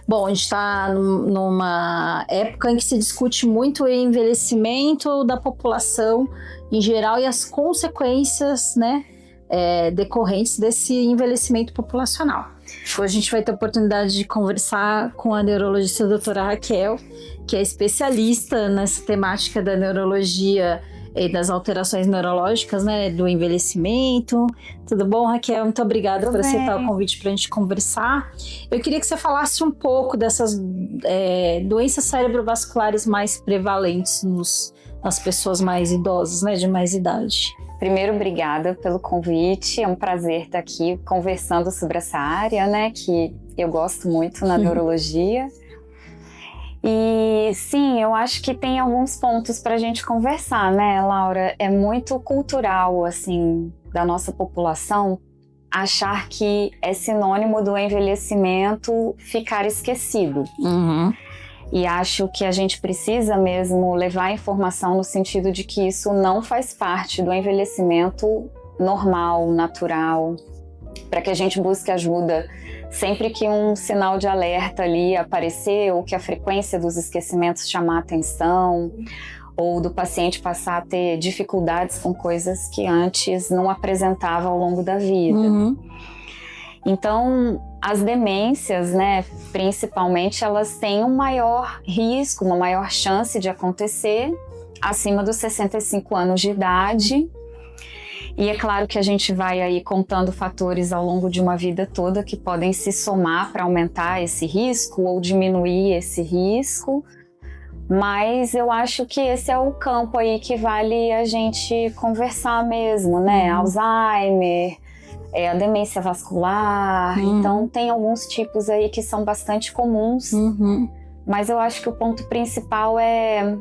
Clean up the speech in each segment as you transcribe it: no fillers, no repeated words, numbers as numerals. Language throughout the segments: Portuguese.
Bom, a gente está numa época em que se discute muito o envelhecimento da população em geral e as consequências, né, decorrentes desse envelhecimento populacional. Hoje a gente vai ter a oportunidade de conversar com a neurologista doutora Raquel, que é especialista nessa temática da neurologia e das alterações neurológicas, né, do envelhecimento. Tudo bom, Raquel? Muito obrigada por aceitar o convite para a gente conversar. Eu queria que você falasse um pouco dessas doenças cerebrovasculares mais prevalentes nas pessoas mais idosas, né, de mais idade. Primeiro, obrigada pelo convite. É um prazer estar aqui conversando sobre essa área, né, que eu gosto muito na neurologia. E sim, eu acho que tem alguns pontos para a gente conversar, né, Laura? É muito cultural, assim, da nossa população achar que é sinônimo do envelhecimento ficar esquecido. Uhum. E acho que a gente precisa mesmo levar a informação no sentido de que isso não faz parte do envelhecimento normal, natural, para que a gente busque ajuda sempre que um sinal de alerta ali aparecer ou que a frequência dos esquecimentos chamar a atenção ou do paciente passar a ter dificuldades com coisas que antes não apresentava ao longo da vida. Uhum. Então, as demências, né, principalmente, elas têm um maior risco, uma maior chance de acontecer acima dos 65 anos de idade. E é claro que a gente vai aí contando fatores ao longo de uma vida toda que podem se somar para aumentar esse risco ou diminuir esse risco. Mas eu acho que esse é o campo aí que vale a gente conversar mesmo, né? Alzheimer, a demência vascular. Então tem alguns tipos aí que são bastante comuns. Mas eu acho que o ponto principal é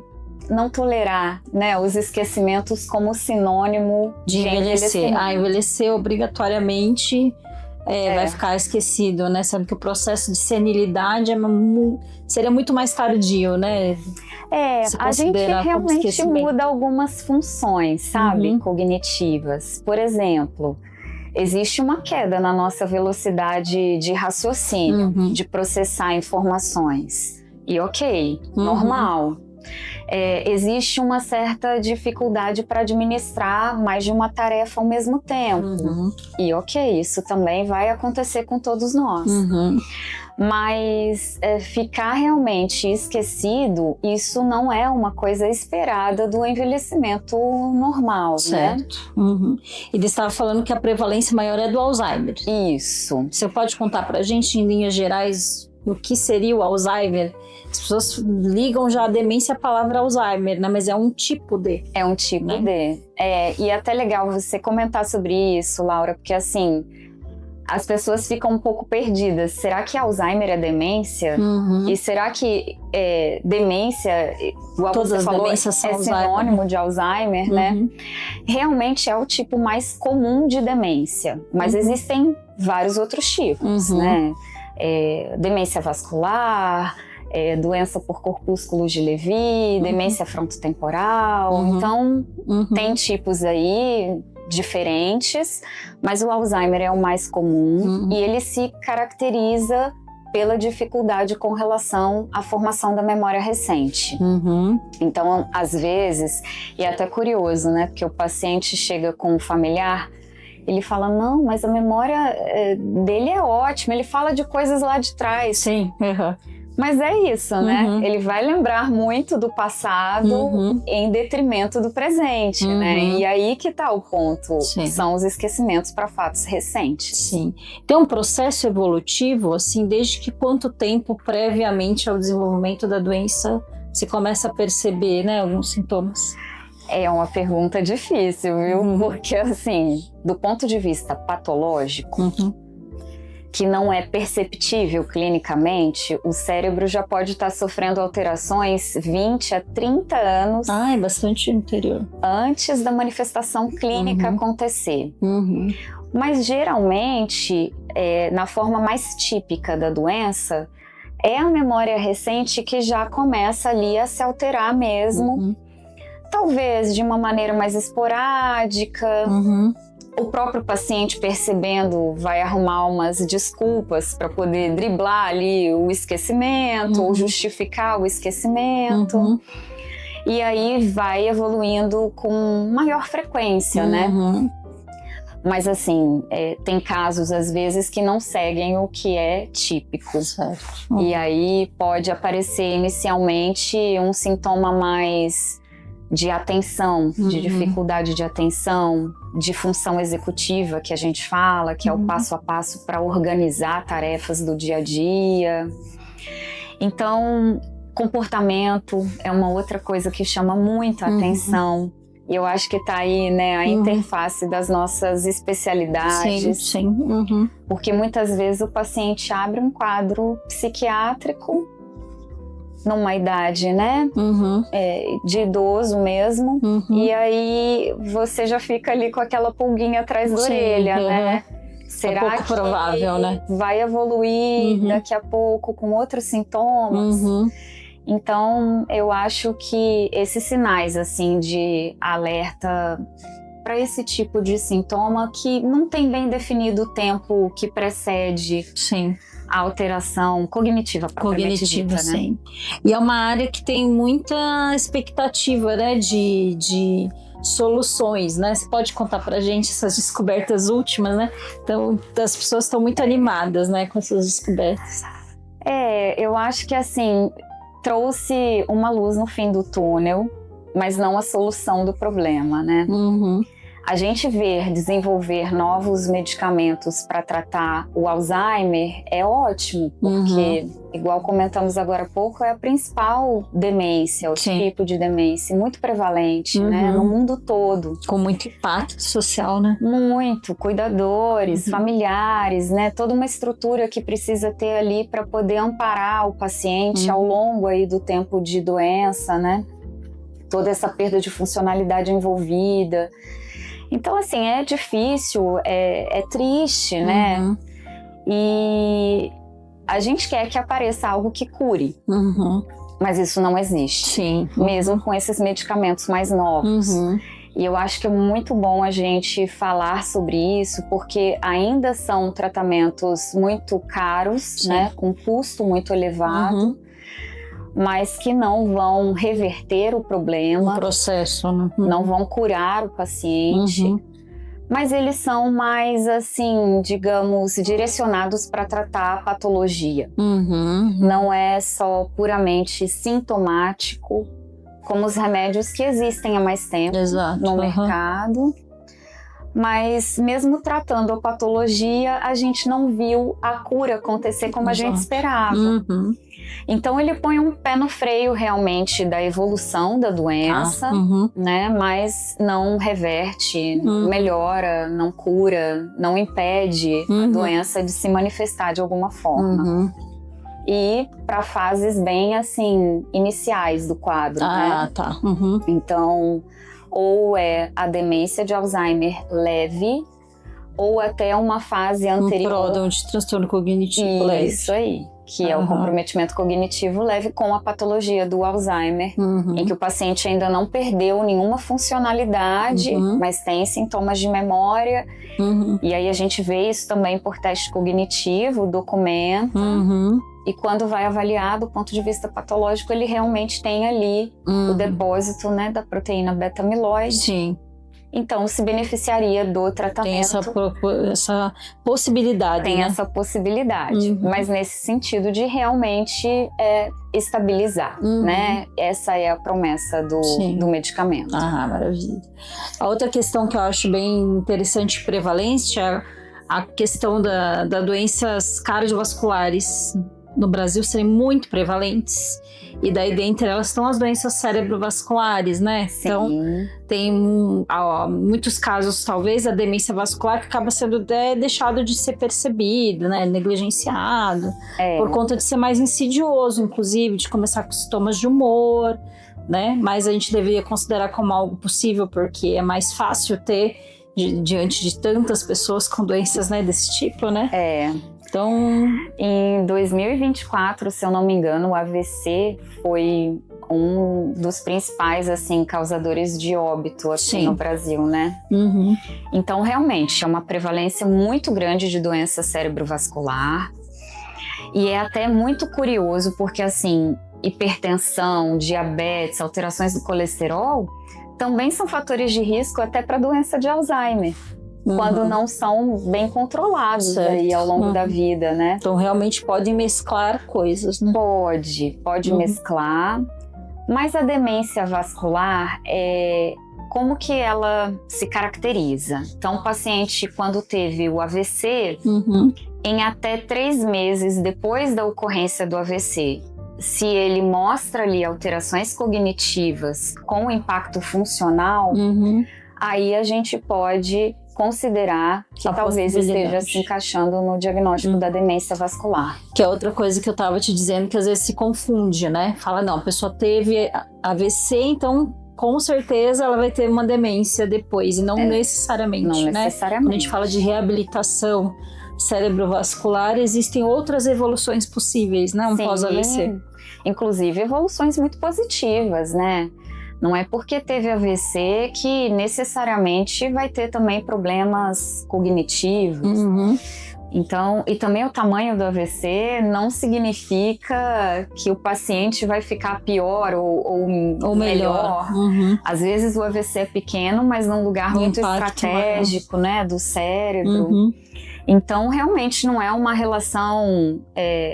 não tolerar, né, os esquecimentos como sinônimo de envelhecer. Envelhecer obrigatoriamente vai ficar esquecido, né? Sabe que o processo de senilidade seria muito mais tardio, né? A gente realmente muda algumas funções, sabe, cognitivas. Por exemplo, existe uma queda na nossa velocidade de raciocínio, de processar informações. E normal. Existe uma certa dificuldade para administrar mais de uma tarefa ao mesmo tempo. E isso também vai acontecer com todos nós. Mas ficar realmente esquecido, isso não é uma coisa esperada do envelhecimento normal, certo, né? E você estava falando que a prevalência maior é do Alzheimer. Isso. Você pode contar para a gente, em linhas gerais, o que seria o Alzheimer? As pessoas ligam já a demência à palavra Alzheimer, né? Mas é um tipo de. É um tipo de. E é até legal você comentar sobre isso, Laura, porque assim, as pessoas ficam um pouco perdidas. Será que Alzheimer é demência? E será que demência, igual todas você falou, são sinônimo de Alzheimer, né? Realmente é o tipo mais comum de demência, mas existem vários outros tipos, né? Demência vascular, doença por corpúsculos de Levy, demência frontotemporal. Então, tem tipos aí diferentes, mas o Alzheimer é o mais comum e ele se caracteriza pela dificuldade com relação à formação da memória recente. Então, às vezes, e é até curioso, né? Porque o paciente chega com um familiar, ele fala, não, mas a memória dele é ótima, ele fala de coisas lá de trás. Sim, Mas é isso, né? Ele vai lembrar muito do passado em detrimento do presente, né? E aí que tá o ponto, são os esquecimentos para fatos recentes. Sim. Tem um processo evolutivo, assim, desde que quanto tempo previamente ao desenvolvimento da doença você começa a perceber, né, alguns sintomas? É uma pergunta difícil, viu? Porque, assim, do ponto de vista patológico, que não é perceptível clinicamente, o cérebro já pode estar sofrendo alterações 20 a 30 anos é bastante anterior. Antes da manifestação clínica acontecer. Mas geralmente, na forma mais típica da doença, é a memória recente que já começa ali a se alterar mesmo talvez de uma maneira mais esporádica. O próprio paciente percebendo vai arrumar umas desculpas para poder driblar ali o esquecimento ou justificar o esquecimento. E aí vai evoluindo com maior frequência, né? Mas assim, tem casos às vezes que não seguem o que é típico. Certo. E aí pode aparecer inicialmente um sintoma mais de atenção, de dificuldade de atenção, de função executiva que a gente fala, que é o passo a passo para organizar tarefas do dia a dia. Então, comportamento é uma outra coisa que chama muito a atenção. E eu acho que está aí, né, a interface das nossas especialidades. Sim. Porque muitas vezes o paciente abre um quadro psiquiátrico numa idade, né, de idoso mesmo, e aí você já fica ali com aquela pulguinha atrás da orelha, né? Será pouco que provável, né? vai evoluir daqui a pouco com outros sintomas? Então, eu acho que esses sinais, assim, de alerta para esse tipo de sintoma que não tem bem definido o tempo que precede a alteração cognitiva propriamente dita, né? Sim. E é uma área que tem muita expectativa, né, de soluções, né? Você pode contar pra gente essas descobertas últimas, né? Então, as pessoas estão muito animadas, né, com essas descobertas. Eu acho que, assim, trouxe uma luz no fim do túnel, mas não a solução do problema, né? A gente desenvolver novos medicamentos para tratar o Alzheimer é ótimo, porque, igual comentamos agora há pouco, é a principal demência, o tipo de demência, muito prevalente, né, no mundo todo. Com muito impacto social, né? Muito, cuidadores, familiares, né, toda uma estrutura que precisa ter ali para poder amparar o paciente ao longo aí do tempo de doença, né? Toda essa perda de funcionalidade envolvida. Então, assim, é difícil, é triste, né? E a gente quer que apareça algo que cure, mas isso não existe, mesmo com esses medicamentos mais novos. E eu acho que é muito bom a gente falar sobre isso, porque ainda são tratamentos muito caros, né? Com custo muito elevado. Mas que não vão reverter o problema, o processo, né? Não vão curar o paciente, mas eles são mais, assim, digamos, direcionados para tratar a patologia. Não é só puramente sintomático, como os remédios que existem há mais tempo no mercado. Mas mesmo tratando a patologia, a gente não viu a cura acontecer como a gente esperava. Então ele põe um pé no freio realmente da evolução da doença, né? Mas não reverte, não melhora, não cura, não impede a doença de se manifestar de alguma forma. E para fases bem assim iniciais do quadro, né? Então, ou é a demência de Alzheimer leve, ou até uma fase anterior. Um pródromo de transtorno cognitivo leve. Isso aí, que é o comprometimento cognitivo leve com a patologia do Alzheimer, em que o paciente ainda não perdeu nenhuma funcionalidade, mas tem sintomas de memória. E aí a gente vê isso também por teste cognitivo, documenta. E quando vai avaliar do ponto de vista patológico, ele realmente tem ali o depósito, né, da proteína beta-amiloide. Então, se beneficiaria do tratamento. Tem essa possibilidade. Tem, né? essa possibilidade, mas nesse sentido de realmente estabilizar, né? Essa é a promessa do medicamento. Maravilha. A outra questão que eu acho bem interessante e prevalente é a questão da doenças cardiovasculares no Brasil serem muito prevalentes. E daí, dentre elas, estão as doenças cerebrovasculares, né? Então, tem muitos casos, talvez, a demência vascular que acaba sendo deixado de ser percebido, né? Negligenciado, por conta de ser mais insidioso, inclusive, de começar com sintomas de humor, né? Mas a gente deveria considerar como algo possível, porque é mais fácil ter diante de tantas pessoas com doenças, né, desse tipo, né? Então, em 2024, se eu não me engano, o AVC foi um dos principais, assim, causadores de óbito aqui Sim. no Brasil, né? uhum, Então, realmente, é uma prevalência muito grande de doença cerebrovascular. E é até muito curioso, porque, assim, hipertensão, diabetes, alterações do colesterol também são fatores de risco até para doença de Alzheimer, quando não são bem controlados aí ao longo da vida, né? Então, realmente podem mesclar coisas, né? Pode mesclar. Mas a demência vascular, como que ela se caracteriza? Então, o paciente, quando teve o AVC, em até 3 meses depois da ocorrência do AVC, se ele mostra ali alterações cognitivas com impacto funcional, aí a gente pode considerar que talvez esteja se encaixando no diagnóstico da demência vascular. Que é outra coisa que eu estava te dizendo, que às vezes se confunde, né? Fala, não, a pessoa teve AVC, então com certeza ela vai ter uma demência depois, e não necessariamente, não né? necessariamente. Quando a gente fala de reabilitação cerebrovascular, existem outras evoluções possíveis, né? Pós-AVC. Inclusive evoluções muito positivas, né? Não é porque teve AVC que necessariamente vai ter também problemas cognitivos. Então, e também o tamanho do AVC não significa que o paciente vai ficar pior ou melhor. Às vezes o AVC é pequeno, mas num lugar muito estratégico, né, do cérebro. Então, realmente não é uma relação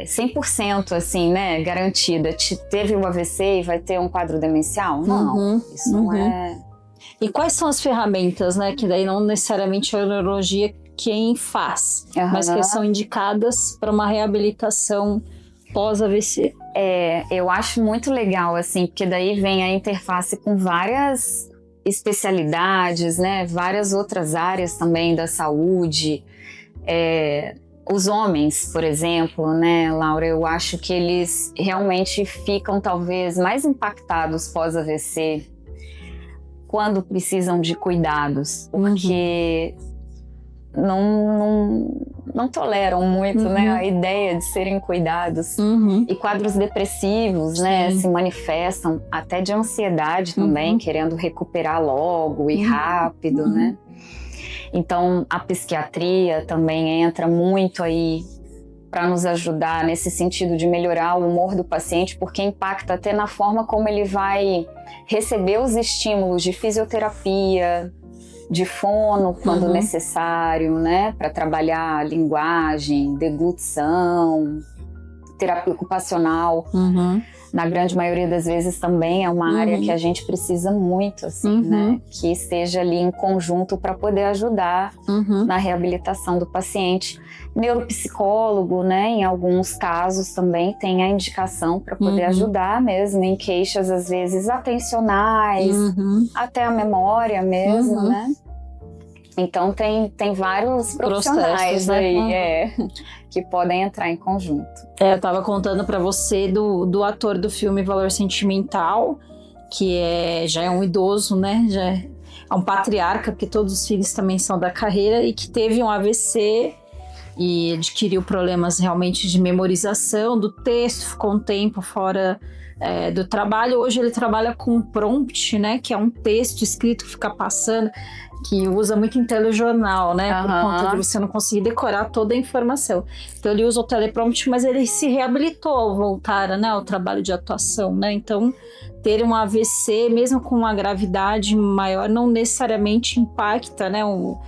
100% assim, né, garantida. Teve o AVC e vai ter um quadro demencial? Não, isso não é. E quais são as ferramentas, né, que daí não necessariamente a neurologia quem faz, mas que são indicadas para uma reabilitação pós-AVC? Eu acho muito legal, assim, porque daí vem a interface com várias especialidades, né, várias outras áreas também da saúde. Os homens, por exemplo, né, Laura, eu acho que eles realmente ficam talvez mais impactados pós-AVC quando precisam de cuidados, porque não toleram muito, né, a ideia de serem cuidados. E quadros depressivos, né, se manifestam, até de ansiedade também, querendo recuperar logo e rápido, né. Então, a psiquiatria também entra muito aí para nos ajudar nesse sentido de melhorar o humor do paciente, porque impacta até na forma como ele vai receber os estímulos de fisioterapia, de fono quando necessário, né, para trabalhar a linguagem, deglutição, terapia ocupacional. Na grande maioria das vezes também é uma área que a gente precisa muito, assim, né, que esteja ali em conjunto para poder ajudar na reabilitação do paciente. Neuropsicólogo, né, em alguns casos também tem a indicação para poder ajudar mesmo em queixas às vezes atencionais, até a memória mesmo, né. Então tem vários profissionais aí que podem entrar em conjunto. Eu tava contando para você do ator do filme Valor Sentimental, que já é um idoso, né? Já é um patriarca, porque todos os filhos também são da carreira, e que teve um AVC e adquiriu problemas realmente de memorização do texto, ficou um tempo fora do trabalho. Hoje ele trabalha com prompt, né? Que é um texto escrito que fica passando, que usa muito em telejornal, né? Por conta de você não conseguir decorar toda a informação. Então ele usa o teleprompt, mas ele se reabilitou ao voltar, né, ao trabalho de atuação, né? Então ter um AVC, mesmo com uma gravidade maior, não necessariamente impacta, né, o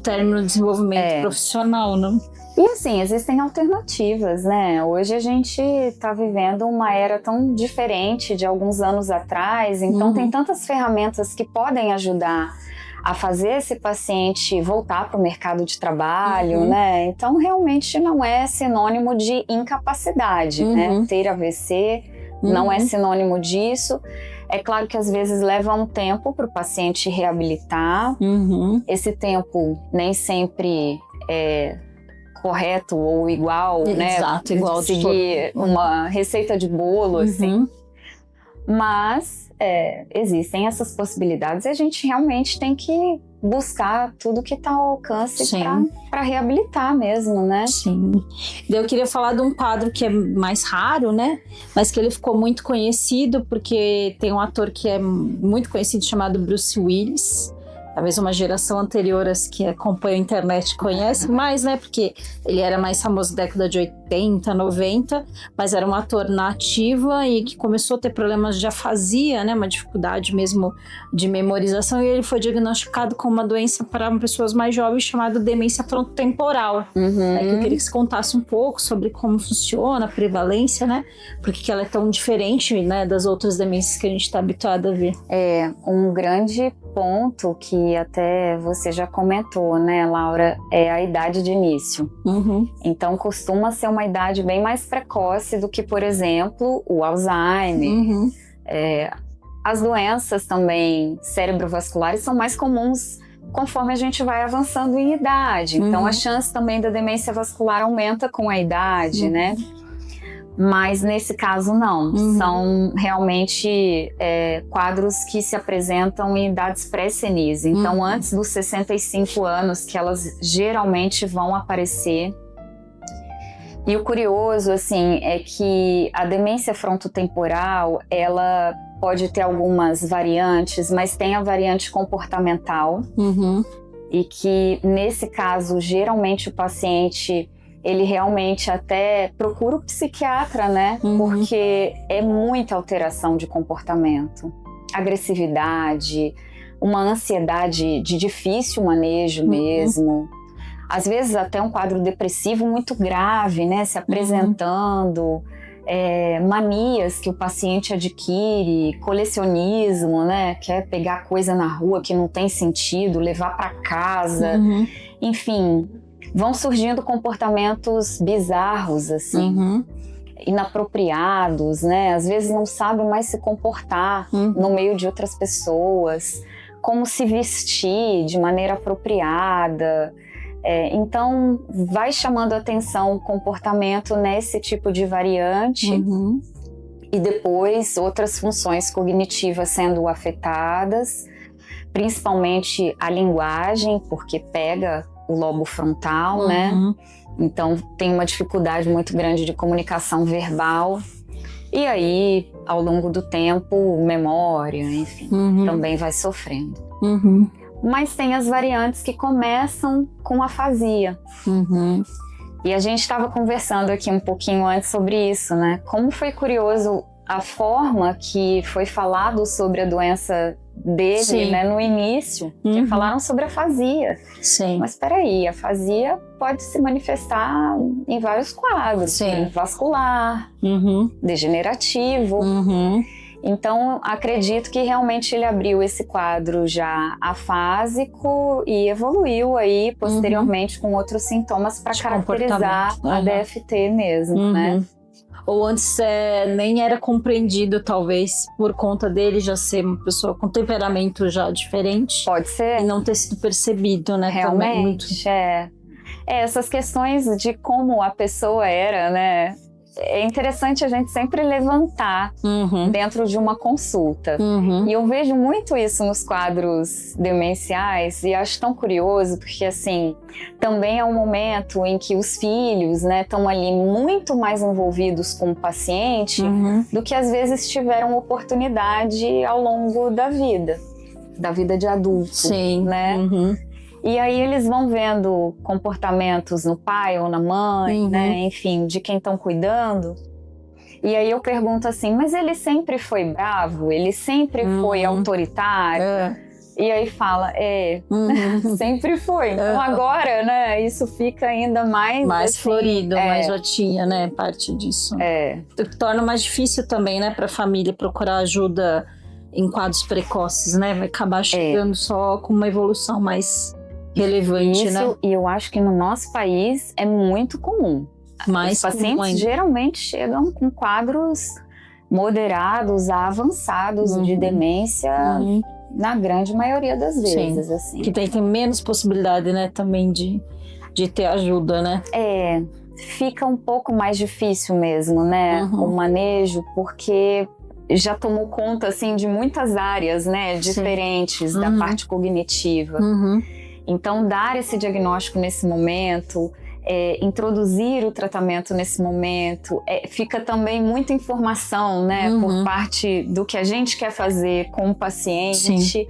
término do desenvolvimento profissional, não? E assim, existem alternativas, né? Hoje a gente está vivendo uma era tão diferente de alguns anos atrás, então tem tantas ferramentas que podem ajudar a fazer esse paciente voltar para o mercado de trabalho, né? Então, realmente não é sinônimo de incapacidade, né? Ter AVC não é sinônimo disso. É claro que às vezes leva um tempo para o paciente reabilitar. Esse tempo nem sempre é correto ou igual, né? Exato, igual de seguir uma receita de bolo, assim. Mas existem essas possibilidades e a gente realmente tem que buscar tudo que está ao alcance Sim. para reabilitar mesmo, né? Sim. Eu queria falar de um quadro que é mais raro, né? Mas que ele ficou muito conhecido porque tem um ator que é muito conhecido chamado Bruce Willis. Talvez uma geração anterior às que acompanha a internet conhece mais, né? Porque ele era mais famoso na década de 80, 90, mas era um ator na ativa e que começou a ter problemas de afasia, né? Uma dificuldade mesmo de memorização, e ele foi diagnosticado com uma doença para pessoas mais jovens chamada demência frontotemporal. Aí eu queria que você contasse um pouco sobre como funciona a prevalência, né? Porque que ela é tão diferente, né, das outras demências que a gente está habituado a ver. É um grande ponto que até você já comentou, né, Laura, é a idade de início. Então costuma ser uma idade bem mais precoce do que, por exemplo, o Alzheimer. As doenças também cerebrovasculares são mais comuns conforme a gente vai avançando em idade. Então a chance também da demência vascular aumenta com a idade, né? Mas nesse caso não, são realmente quadros que se apresentam em idades pré-senise. Então antes dos 65 anos que elas geralmente vão aparecer. E o curioso, assim, é que a demência frontotemporal, ela pode ter algumas variantes, mas tem a variante comportamental. E que nesse caso, geralmente o paciente, ele realmente até procura o psiquiatra, né? Porque é muita alteração de comportamento, agressividade, uma ansiedade de difícil manejo mesmo. Às vezes até um quadro depressivo muito grave, né? Se apresentando, manias que o paciente adquire, colecionismo, né? Quer pegar coisa na rua que não tem sentido, levar para casa, enfim... Vão surgindo comportamentos bizarros, assim, inapropriados, né? Às vezes não sabem mais se comportar no meio de outras pessoas, como se vestir de maneira apropriada. Então, vai chamando a atenção o comportamento nesse tipo de variante e depois outras funções cognitivas sendo afetadas, principalmente a linguagem, porque pega o lobo frontal, né? Então tem uma dificuldade muito grande de comunicação verbal. E aí, ao longo do tempo, memória, enfim, também vai sofrendo. Mas tem as variantes que começam com afasia. E a gente estava conversando aqui um pouquinho antes sobre isso, né? Como foi curioso a forma que foi falado sobre a doença dele, né, no início, que falaram sobre afasia. Mas peraí, a afasia pode se manifestar em vários quadros, vascular, degenerativo. Então, acredito que realmente ele abriu esse quadro já afásico e evoluiu aí posteriormente com outros sintomas para caracterizar a DFT mesmo, né? Ou antes nem era compreendido, talvez, por conta dele já ser uma pessoa com temperamento já diferente. Pode ser. E não ter sido percebido, né? Realmente, essas questões de como a pessoa era, né? É interessante a gente sempre levantar dentro de uma consulta. E eu vejo muito isso nos quadros demenciais e acho tão curioso porque, assim, também é um momento em que os filhos, né, estão ali muito mais envolvidos com o paciente do que às vezes tiveram oportunidade ao longo da vida de adulto, né? E aí eles vão vendo comportamentos no pai ou na mãe, né? Enfim, de quem estão cuidando. E aí eu pergunto assim, mas ele sempre foi bravo? Ele sempre foi autoritário? E aí fala, sempre foi. Então agora, né, isso fica ainda mais assim, florido, mas já tinha, né, parte disso. Torna mais difícil também, né, para a família procurar ajuda em quadros precoces, né? Vai acabar chegando só com uma evolução mais relevante, isso, né? E eu acho que no nosso país é muito comum. Os pacientes geralmente chegam com quadros moderados a avançados de demência na grande maioria das vezes. Assim. Que tem menos possibilidade, né, também de ter ajuda, né? Fica um pouco mais difícil mesmo, né, o manejo, porque já tomou conta, assim, de muitas áreas, né, diferentes da parte cognitiva. Então, dar esse diagnóstico nesse momento, introduzir o tratamento nesse momento, fica também muita informação, né, por parte do que a gente quer fazer com o paciente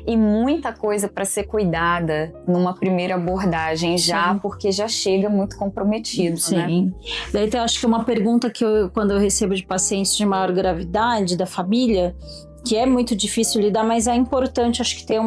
e muita coisa para ser cuidada numa primeira abordagem porque já chega muito comprometido, né? Daí então, acho que uma pergunta que quando eu recebo de pacientes de maior gravidade da família, que é muito difícil lidar, mas é importante, acho que ter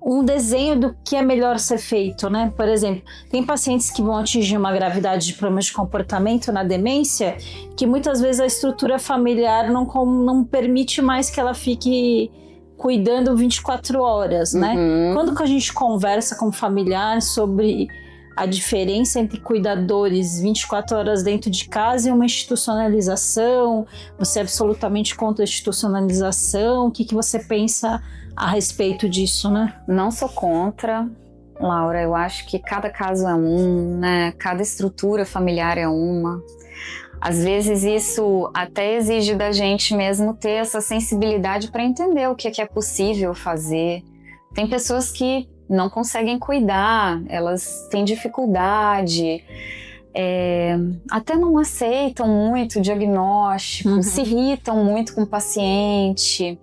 um desenho do que é melhor ser feito, né? Por exemplo, tem pacientes que vão atingir uma gravidade de problemas de comportamento na demência, que muitas vezes a estrutura familiar não permite mais que ela fique cuidando 24 horas, né? Quando que a gente conversa com o familiar sobre a diferença entre cuidadores 24 horas dentro de casa e uma institucionalização, você é absolutamente contra a institucionalização, o que você pensa a respeito disso, né? Não sou contra, Laura. Eu acho que cada caso é né? Cada estrutura familiar é uma. Às vezes isso até exige da gente mesmo ter essa sensibilidade para entender o que é possível fazer. Tem pessoas que não conseguem cuidar, elas têm dificuldade, até não aceitam muito o diagnóstico, se irritam muito com o paciente,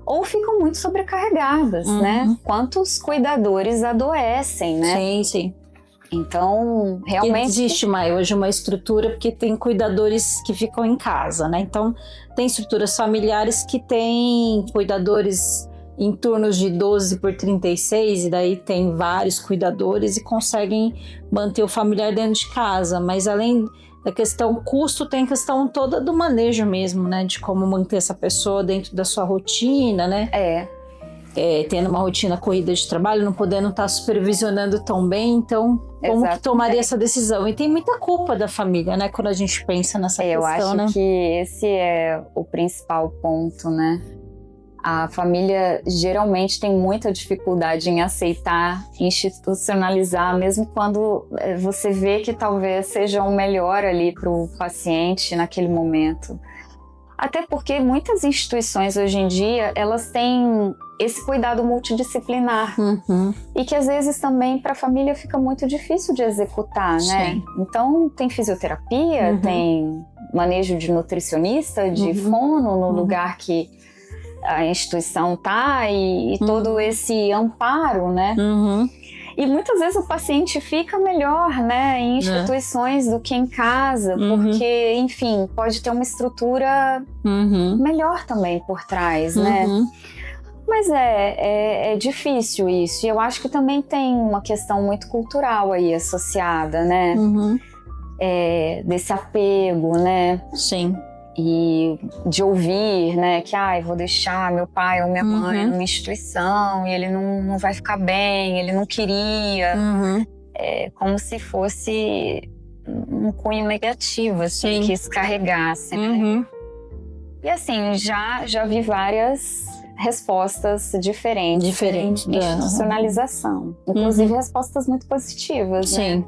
ou ficam muito sobrecarregadas, né? Quantos cuidadores adoecem, né? Sim. Então, realmente... Existe hoje uma estrutura, porque tem cuidadores que ficam em casa, né? Então, tem estruturas familiares que têm cuidadores em turnos de 12 por 36, e daí tem vários cuidadores e conseguem manter o familiar dentro de casa. Mas além da questão custo, tem a questão toda do manejo mesmo, né? De como manter essa pessoa dentro da sua rotina, né? Tendo uma rotina corrida de trabalho, não podendo estar supervisionando tão bem, então como que tomaria essa decisão? E tem muita culpa da família, né? Quando a gente pensa nessa questão, né? Eu acho que esse é o principal ponto, né? A família geralmente tem muita dificuldade em aceitar, institucionalizar, mesmo quando você vê que talvez seja o melhor ali para o paciente naquele momento. Até porque muitas instituições hoje em dia, elas têm esse cuidado multidisciplinar e que às vezes também para a família fica muito difícil de executar, né? Então tem fisioterapia, tem manejo de nutricionista, de fono no lugar que a instituição tá e todo esse amparo, né? E muitas vezes o paciente fica melhor, né, em instituições do que em casa, porque, enfim, pode ter uma estrutura melhor também por trás, né? Mas é difícil isso. E eu acho que também tem uma questão muito cultural aí associada, né? Desse apego, né? Sim. E de ouvir, né, que vou deixar meu pai ou minha mãe numa instituição e ele não vai ficar bem, ele não queria. É como se fosse um cunho negativo, assim, que isso carregasse. Né? E assim, já vi várias respostas diferentes em institucionalização. Inclusive respostas muito positivas, né?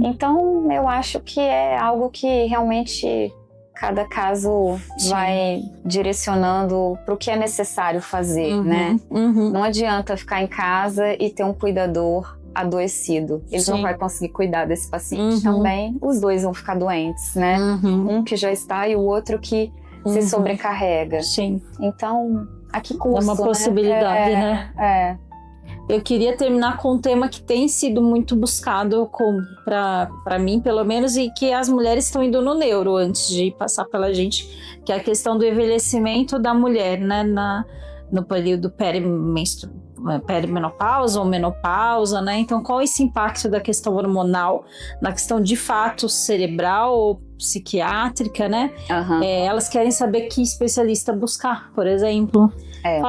Então, eu acho que é algo que realmente... Cada caso vai direcionando para o que é necessário fazer, né? Não adianta ficar em casa e ter um cuidador adoecido. Ele não vai conseguir cuidar desse paciente também. Os dois vão ficar doentes, né? Um que já está e o outro que se sobrecarrega. Então, a que custo, é uma possibilidade, né? Eu queria terminar com um tema que tem sido muito buscado para mim, pelo menos, e que as mulheres estão indo no neuro antes de passar pela gente, que é a questão do envelhecimento da mulher, né, no período perimenopausa ou menopausa, né? Então, qual é esse impacto da questão hormonal na questão de fato cerebral ou psiquiátrica, né? Elas querem saber que especialista buscar, por exemplo.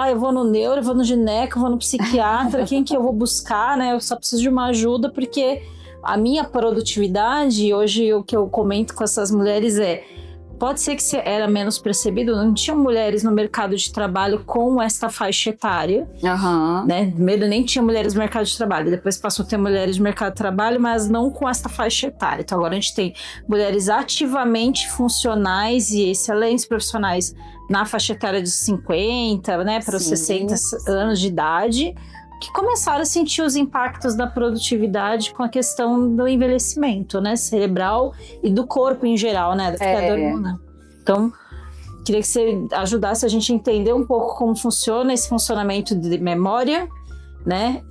Eu vou no neuro, eu vou no gineco, eu vou no psiquiatra, quem que eu vou buscar, né? Eu só preciso de uma ajuda, porque a minha produtividade, hoje o que eu comento com essas mulheres pode ser que era menos percebido, não tinha mulheres no mercado de trabalho com esta faixa etária, né? Primeiro nem tinha mulheres no mercado de trabalho, depois passou a ter mulheres no mercado de trabalho, mas não com esta faixa etária. Então agora a gente tem mulheres ativamente funcionais e excelentes profissionais na faixa etária de 50, né, para os 60 anos de idade, que começaram a sentir os impactos da produtividade com a questão do envelhecimento, né, cerebral e do corpo em geral, né, da hormona. Então, queria que você ajudasse a gente a entender um pouco como funciona esse funcionamento de memória, né,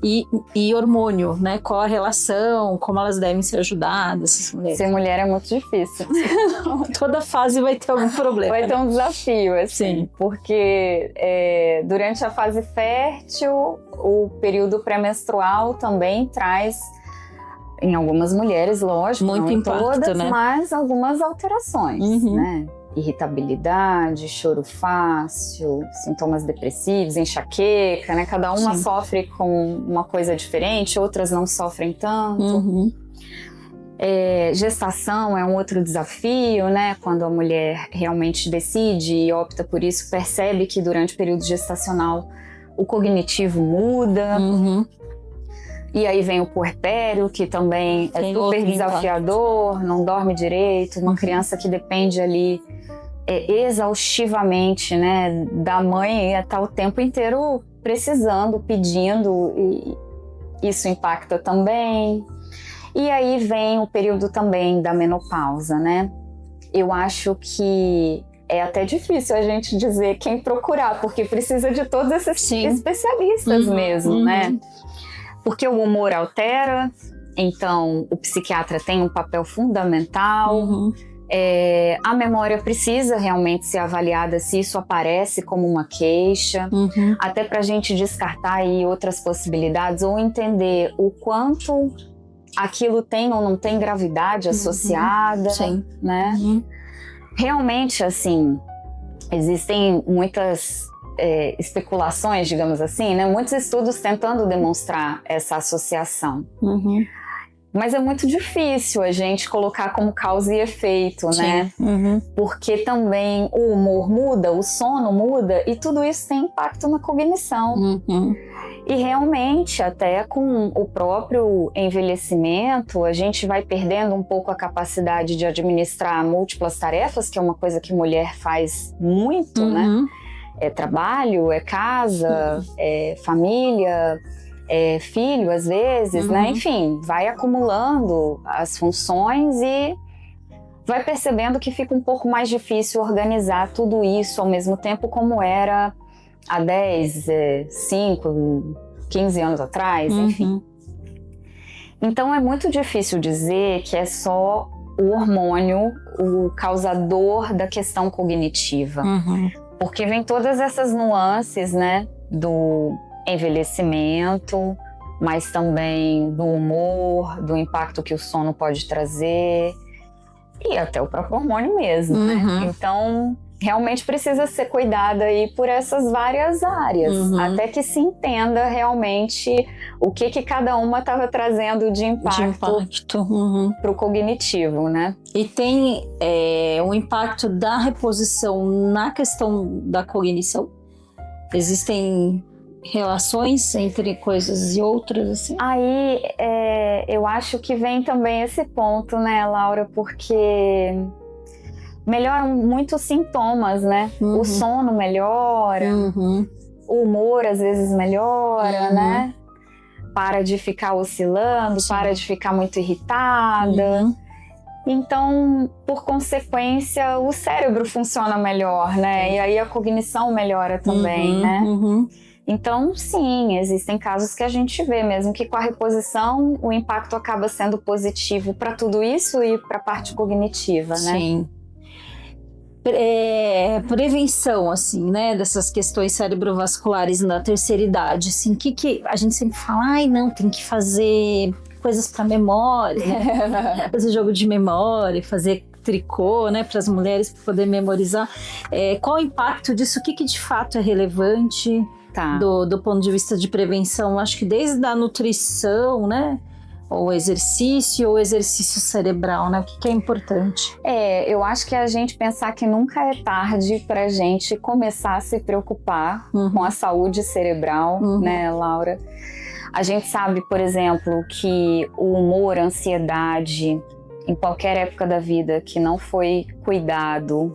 e hormônio, né, qual a relação, como elas devem ser ajudadas, essas mulheres. Ser mulher é muito difícil. Toda fase vai ter algum problema. Vai ter um desafio, assim, porque durante a fase fértil, o período pré-menstrual também traz, em algumas mulheres, lógico, muito não em impacto, todas, né? Mas algumas alterações, né? Irritabilidade, choro fácil, sintomas depressivos, enxaqueca, né? Cada uma sofre com uma coisa diferente, outras não sofrem tanto. Gestação é um outro desafio, né? Quando a mulher realmente decide e opta por isso, percebe que durante o período gestacional o cognitivo muda. E aí vem o puerpério, que também é super desafiador, não dorme direito. Uma criança que depende ali exaustivamente, né, da mãe, e tá o tempo inteiro precisando, pedindo, e isso impacta também. E aí vem o período também da menopausa, né? Eu acho que é até difícil a gente dizer quem procurar, porque precisa de todos esses especialistas mesmo, né? Porque o humor altera, então o psiquiatra tem um papel fundamental. A memória precisa realmente ser avaliada se isso aparece como uma queixa, até para a gente descartar aí outras possibilidades ou entender o quanto aquilo tem ou não tem gravidade associada, né? Realmente, assim, existem muitas especulações, digamos assim, né? Muitos estudos tentando demonstrar essa associação. Mas é muito difícil a gente colocar como causa e efeito, né? Porque também o humor muda, o sono muda e tudo isso tem impacto na cognição. E realmente, até com o próprio envelhecimento, a gente vai perdendo um pouco a capacidade de administrar múltiplas tarefas, que é uma coisa que mulher faz muito, né? É trabalho, é casa, é família, filho às vezes, né? Enfim, vai acumulando as funções e vai percebendo que fica um pouco mais difícil organizar tudo isso ao mesmo tempo como era há 10, 5, 15 anos atrás, enfim. Então é muito difícil dizer que é só o hormônio o causador da questão cognitiva, porque vem todas essas nuances, né, do envelhecimento, mas também do humor, do impacto que o sono pode trazer e até o próprio hormônio mesmo, né? Então, realmente precisa ser cuidada aí por essas várias áreas, até que se entenda realmente o que cada uma estava trazendo de impacto para o cognitivo, né? E tem um impacto da reposição na questão da cognição? Existem relações entre coisas e outras, assim? Aí, eu acho que vem também esse ponto, né, Laura? Porque melhoram muito os sintomas, né? O sono melhora, o humor às vezes melhora, né? Para de ficar oscilando, para de ficar muito irritada. Então, por consequência, o cérebro funciona melhor, né? E aí a cognição melhora também, né? Então, sim, existem casos que a gente vê mesmo que com a reposição o impacto acaba sendo positivo para tudo isso e para a parte cognitiva, né? Sim. Prevenção, assim, né, dessas questões cerebrovasculares na terceira idade, assim, que a gente sempre fala, ai, não, tem que fazer coisas para memória, né? Fazer jogo de memória, fazer tricô, né, para as mulheres poder memorizar. Qual o impacto disso? O que de fato é relevante do ponto de vista de prevenção? Acho que desde a nutrição, né, ou exercício cerebral, né? O que é importante? Eu acho que a gente pensar que nunca é tarde para a gente começar a se preocupar com a saúde cerebral, né, Laura? A gente sabe, por exemplo, que o humor, a ansiedade, em qualquer época da vida que não foi cuidado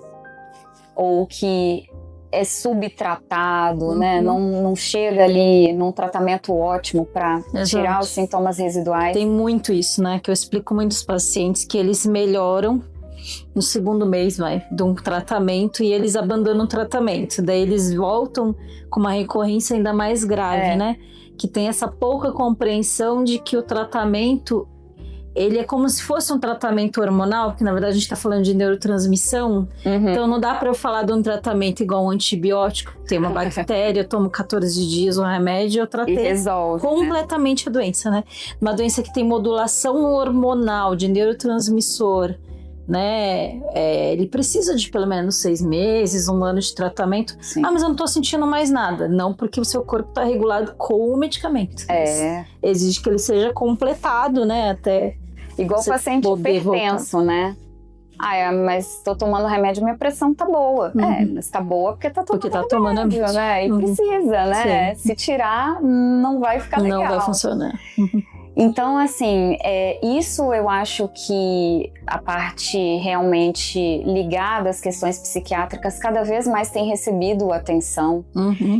ou que é subtratado, né? Não chega ali num tratamento ótimo para tirar os sintomas residuais. Tem muito isso, né? Que eu explico muito aos pacientes que eles melhoram no segundo mês, de um tratamento e eles abandonam o tratamento. Daí eles voltam com uma recorrência ainda mais grave, né? Que tem essa pouca compreensão de que o tratamento, ele é como se fosse um tratamento hormonal, porque na verdade a gente está falando de neurotransmissão, então não dá para eu falar de um tratamento igual um antibiótico, tem uma bactéria, eu tomo 14 dias um remédio, eu tratei completamente a doença, né? Uma doença que tem modulação hormonal de neurotransmissor, né? Ele precisa de pelo menos 6 meses, 1 ano de tratamento. Sim. Mas eu não tô sentindo mais nada. Não, porque o seu corpo tá regulado com o medicamento. Exige que ele seja completado, né? Até igual paciente hipertenso, né? Mas tô tomando remédio, minha pressão tá boa. Mas tá boa porque tá tomando remédio, né? E precisa, né? Sim. Se tirar, não vai ficar legal. Não vai funcionar. Então, assim, isso eu acho que a parte realmente ligada às questões psiquiátricas cada vez mais tem recebido atenção.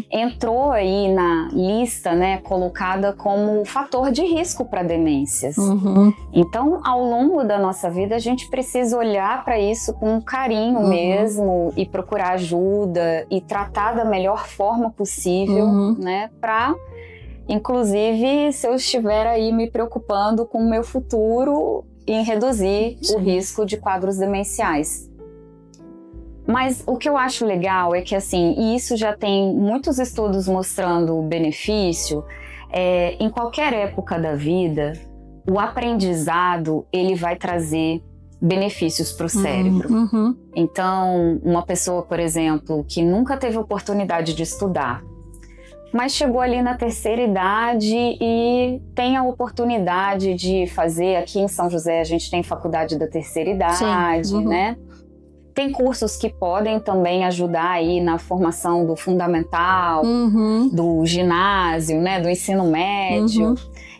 Entrou aí na lista, né, colocada como fator de risco para demências. Então, ao longo da nossa vida, a gente precisa olhar para isso com carinho mesmo e procurar ajuda e tratar da melhor forma possível, né, para... Inclusive, se eu estiver aí me preocupando com o meu futuro em reduzir o risco de quadros demenciais. Mas o que eu acho legal é que, assim, e isso já tem muitos estudos mostrando o benefício, em qualquer época da vida, o aprendizado, ele vai trazer benefícios para o cérebro. Então, uma pessoa, por exemplo, que nunca teve oportunidade de estudar, mas chegou ali na terceira idade e tem a oportunidade de fazer, aqui em São José a gente tem faculdade da terceira idade, né? Tem cursos que podem também ajudar aí na formação do fundamental, do ginásio, né? Do ensino médio.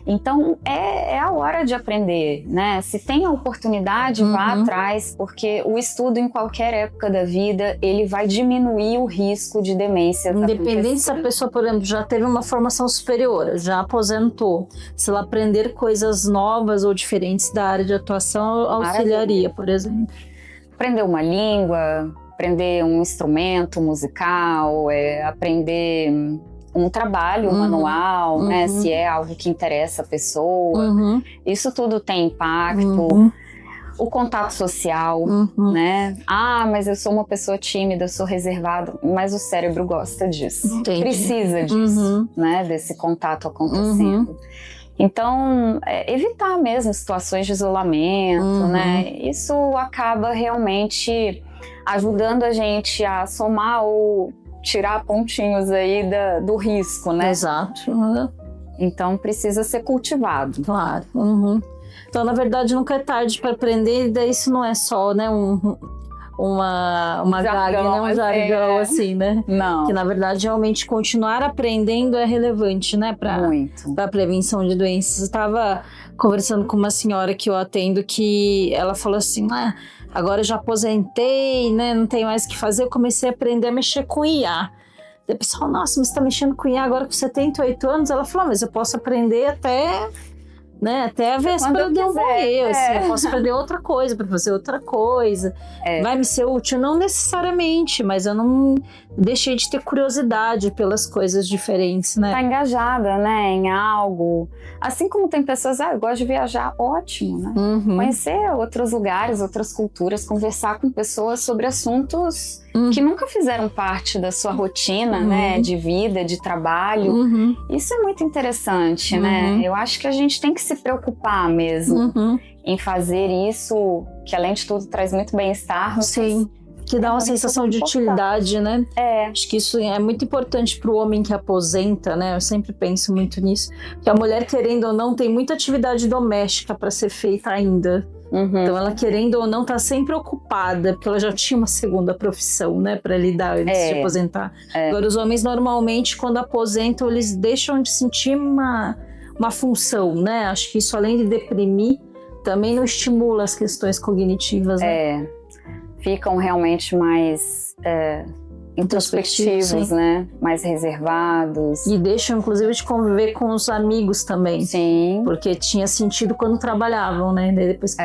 Então, é a hora de aprender, né? Se tem a oportunidade, vá atrás, porque o estudo em qualquer época da vida, ele vai diminuir o risco de demência. Independente se a pessoa, por exemplo, já teve uma formação superior, já aposentou, se ela aprender coisas novas ou diferentes da área de atuação, auxiliaria, por exemplo. Aprender uma língua, aprender um instrumento musical, aprender um trabalho manual, né? Se é algo que interessa a pessoa. Isso tudo tem impacto. O contato social, né? Mas eu sou uma pessoa tímida, eu sou reservada, mas o cérebro gosta disso. Entendi. Precisa disso, né? Desse contato acontecendo. Então, evitar mesmo situações de isolamento, né? Isso acaba realmente ajudando a gente a somar ou tirar pontinhos aí do risco, né? Exato. Então, precisa ser cultivado. Claro. Então, na verdade, nunca é tarde para aprender, e daí isso não é só, né, uma gaga, né, um jargão assim, né? Não. Que, na verdade, realmente continuar aprendendo é relevante, né, para a prevenção de doenças. Eu estava conversando com uma senhora que eu atendo que ela falou assim, agora eu já aposentei, né, não tenho mais o que fazer, eu comecei a aprender a mexer com IA. Daí o pessoal, nossa, mas você está mexendo com IA agora com 78 anos? Ela falou, mas eu posso aprender até a véspera de eu morrer, assim, eu posso aprender outra coisa para fazer outra coisa. Vai me ser útil? Não necessariamente, mas eu não deixei de ter curiosidade pelas coisas diferentes, né? Tá engajada, né, em algo. Assim como tem pessoas, eu gosto de viajar, ótimo, né? Conhecer outros lugares, outras culturas, conversar com pessoas sobre assuntos que nunca fizeram parte da sua rotina, né, de vida, de trabalho. Isso é muito interessante, né? Eu acho que a gente tem que se preocupar mesmo em fazer isso, que além de tudo traz muito bem-estar, Que dá uma sensação de utilidade, né? É. Acho que isso é muito importante para o homem que aposenta, né? Eu sempre penso muito nisso. Que a mulher, querendo ou não, tem muita atividade doméstica para ser feita ainda. Então, ela, querendo ou não, tá sempre ocupada, porque ela já tinha uma segunda profissão, né? Para lidar antes de aposentar. Agora, os homens, normalmente, quando aposentam, eles deixam de sentir uma função, né? Acho que isso, além de deprimir, também não estimula as questões cognitivas, né? Ficam realmente mais introspectivos, né? Mais reservados. E deixam, inclusive, de conviver com os amigos também. Sim. Porque tinha sentido quando trabalhavam, né? Daí depois que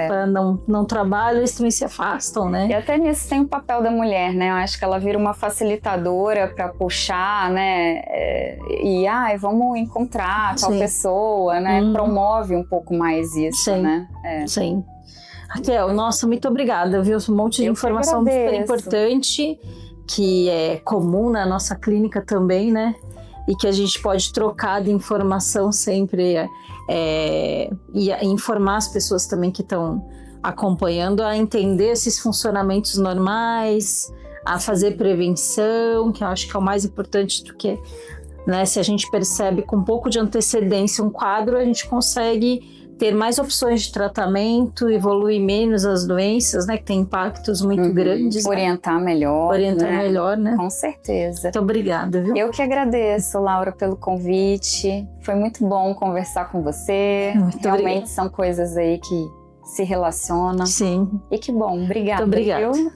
não trabalham, eles também se afastam, né? E até nisso tem o papel da mulher, né? Eu acho que ela vira uma facilitadora para puxar, né? Vamos encontrar tal pessoa, né? Promove um pouco mais isso, né? Sim. Raquel, nossa, muito obrigada, viu? Um monte de informação super importante, que é comum na nossa clínica também, né? E que a gente pode trocar de informação sempre e informar as pessoas também que estão acompanhando a entender esses funcionamentos normais, a fazer prevenção, que eu acho que é o mais importante do que, né? Se a gente percebe com um pouco de antecedência um quadro, a gente consegue ter mais opções de tratamento, evoluir menos as doenças, né? Que tem impactos muito grandes. Orientar melhor. Orientar melhor, né? Com certeza. Muito obrigada, viu? Eu que agradeço, Laura, pelo convite. Foi muito bom conversar com você. Realmente são coisas aí que se relacionam. Sim. E que bom. Obrigada. Muito obrigada. Viu?